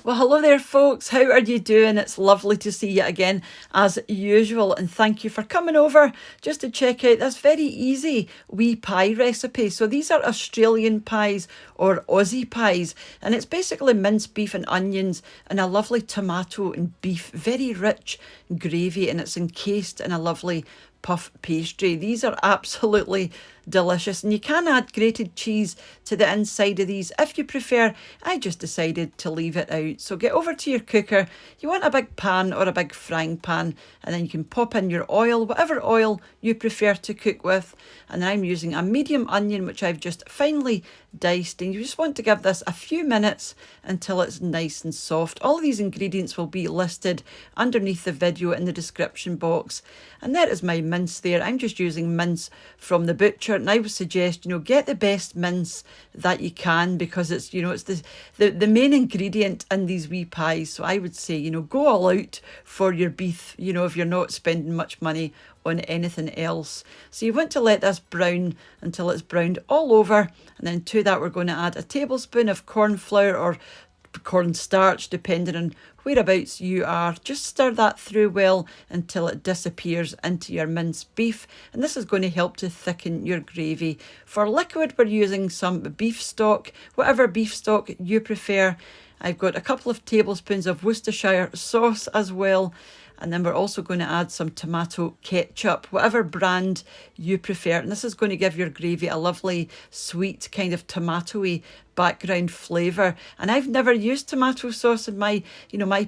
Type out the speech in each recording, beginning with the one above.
Well, hello there, folks. How are you doing? It's lovely to see you again, as usual, and thank you for coming over just to check out this very easy wee pie recipe. So these are Australian pies or Aussie pies, and it's basically minced beef and onions and a lovely tomato and beef, very rich gravy, and it's encased in a lovely puff pastry. These are absolutely delicious, and you can add grated cheese to the inside of these if you prefer. I just decided to leave it out. So get over to your cooker. You want a big pan or a big frying pan, and then you can pop in your oil, whatever oil you prefer to cook with. And I'm using a medium onion, which I've just finely diced, and you just want to give this a few minutes until it's nice and soft. All of these ingredients will be listed underneath the video in the description box. And there is my mince there. I'm just using mince from the butcher, and I would suggest, get the best mince that you can, because it's, it's the main ingredient in these wee pies. So I would say, go all out for your beef, if you're not spending much money on anything else. So you want to let this brown until it's browned all over, and then to that we're going to add a tablespoon of cornflour or cornstarch, depending on whereabouts you are. Just stir that through well until it disappears into your minced beef, and this is going to help to thicken your gravy. For liquid, we're using some beef stock, whatever beef stock you prefer. I've got a couple of tablespoons of Worcestershire sauce as well. And then we're also going to add some tomato ketchup, whatever brand you prefer. And this is going to give your gravy a lovely, sweet, kind of tomatoey background flavour. And I've never used tomato sauce in my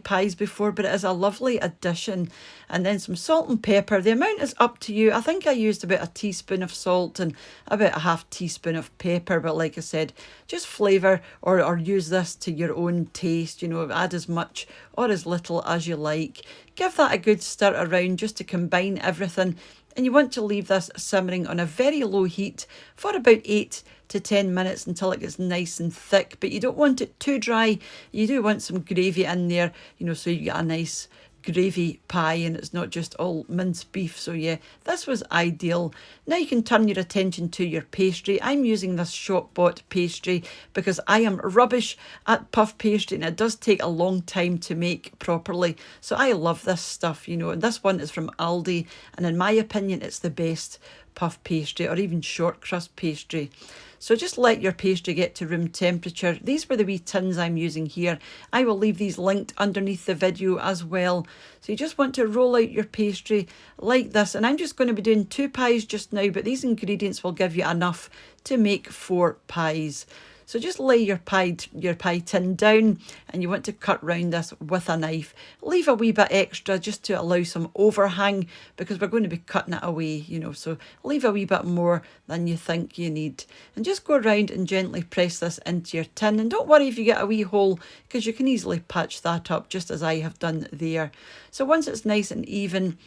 pies before, but it is a lovely addition. And then some salt and pepper. The amount is up to you. I think I used about a teaspoon of salt and about a half teaspoon of pepper. But like I said, just flavour or use this to your own taste. Add as much or as little as you like. Give that a good stir around just to combine everything. And you want to leave this simmering on a very low heat for about 8 to 10 minutes until it gets nice and thick. But you don't want it too dry. You do want some gravy in there, so you get a nice gravy pie and it's not just all minced beef. So yeah, this was ideal. Now you can turn your attention to your pastry. I'm using this shop bought pastry because I am rubbish at puff pastry, and it does take a long time to make properly. So I love this stuff, and this one is from Aldi, and in my opinion it's the best puff pastry or even short crust pastry. So just let your pastry get to room temperature. These were the wee tins I'm using here. I will leave these linked underneath the video as well. So you just want to roll out your pastry like this. And I'm just going to be doing 2 pies just now, but these ingredients will give you enough to make 4 pies. So just lay your pie tin down, and you want to cut round this with a knife. Leave a wee bit extra just to allow some overhang, because we're going to be cutting it away, so leave a wee bit more than you think you need. And just go around and gently press this into your tin. And don't worry if you get a wee hole, because you can easily patch that up just as I have done there. So once it's nice and even,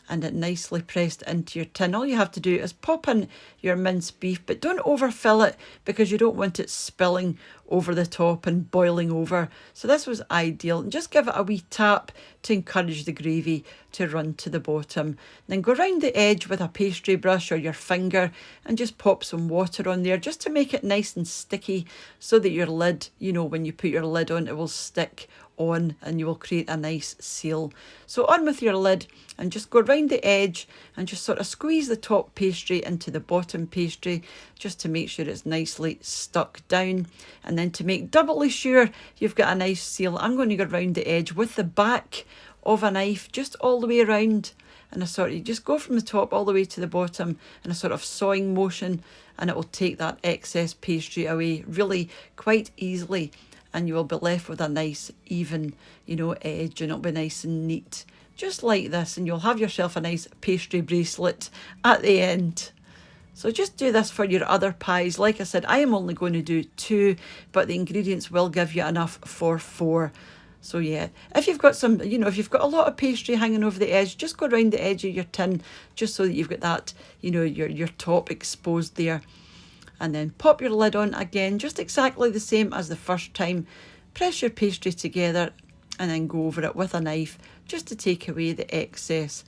and it nicely pressed into your tin, all you have to do is pop in your minced beef, but don't overfill it because you don't want it spilling over the top and boiling over. So this was ideal, and just give it a wee tap to encourage the gravy to run to the bottom. Then go around the edge with a pastry brush or your finger and just pop some water on there just to make it nice and sticky, so that your lid, when you put your lid on, it will stick on and you will create a nice seal. So on with your lid and just go around the edge and just sort of squeeze the top pastry into the bottom pastry just to make sure it's nicely stuck down. And then to make doubly sure you've got a nice seal, I'm going to go around the edge with the back of a knife just all the way around, and you just go from the top all the way to the bottom in a sort of sawing motion, and it will take that excess pastry away really quite easily, and you will be left with a nice even edge, and it'll be nice and neat just like this, and you'll have yourself a nice pastry bracelet at the end. So just do this for your other pies. Like I said, I am only going to do 2, but the ingredients will give you enough for 4. So yeah, if you've got some, if you've got a lot of pastry hanging over the edge, just go around the edge of your tin just so that you've got that, your top exposed there. And then pop your lid on again, just exactly the same as the first time. Press your pastry together and then go over it with a knife just to take away the excess.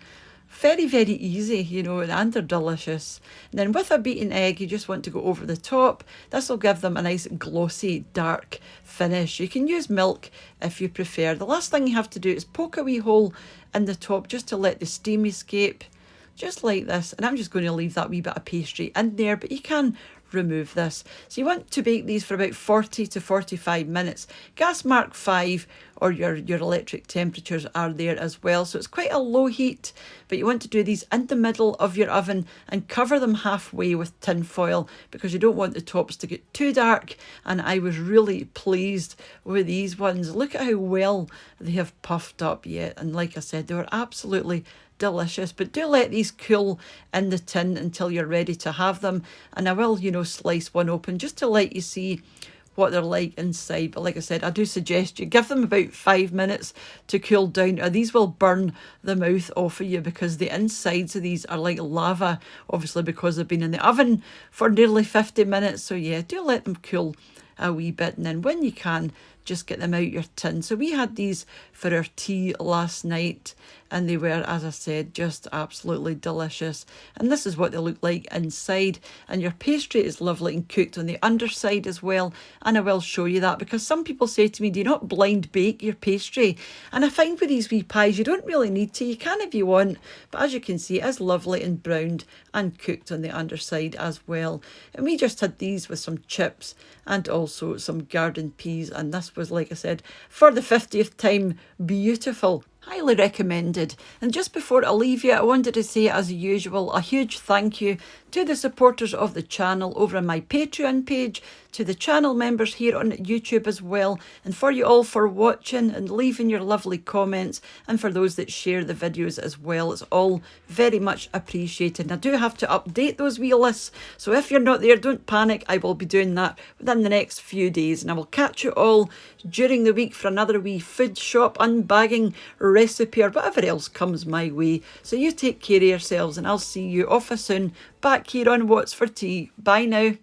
very, very easy, you know, and they're delicious. And then with a beaten egg, you just want to go over the top. This will give them a nice glossy, dark finish. You can use milk if you prefer. The last thing you have to do is poke a wee hole in the top just to let the steam escape, just like this. And I'm just going to leave that wee bit of pastry in there, but you can remove this. So you want to bake these for about 40 to 45 minutes. Gas mark 5 or your electric temperatures are there as well. So it's quite a low heat, but you want to do these in the middle of your oven and cover them halfway with tin foil because you don't want the tops to get too dark. And I was really pleased with these ones. Look at how well they have puffed up yet. And like I said, they were absolutely delicious. But do let these cool in the tin until you're ready to have them, and I will, you know, slice one open just to let you see what they're like inside. But like I said, I do suggest you give them about 5 minutes to cool down, or these will burn the mouth off of you because the insides of these are like lava, obviously because they've been in the oven for nearly 50 minutes. So yeah, do let them cool a wee bit, and then when you can, just get them out your tin. So we had these for our tea last night, and they were, as I said, just absolutely delicious. And this is what they look like inside, and your pastry is lovely and cooked on the underside as well. And I will show you that because some people say to me, do you not blind bake your pastry? And I find with these wee pies you don't really need to. You can if you want, but as you can see, it is lovely and browned and cooked on the underside as well. And we just had these with some chips and also some garden peas, and this was, like I said, for the 50th time, beautiful. Highly recommended. And just before I leave you, I wanted to say, as usual, a huge thank you to the supporters of the channel over on my Patreon page, to the channel members here on YouTube as well, and for you all for watching and leaving your lovely comments, and for those that share the videos as well. It's all very much appreciated. And I do have to update those wee lists, so if you're not there, don't panic. I will be doing that within the next few days, and I will catch you all during the week for another wee food shop unbagging recipe or whatever else comes my way. So you take care of yourselves, and I'll see you off soon back here on What's for Tea. Bye now.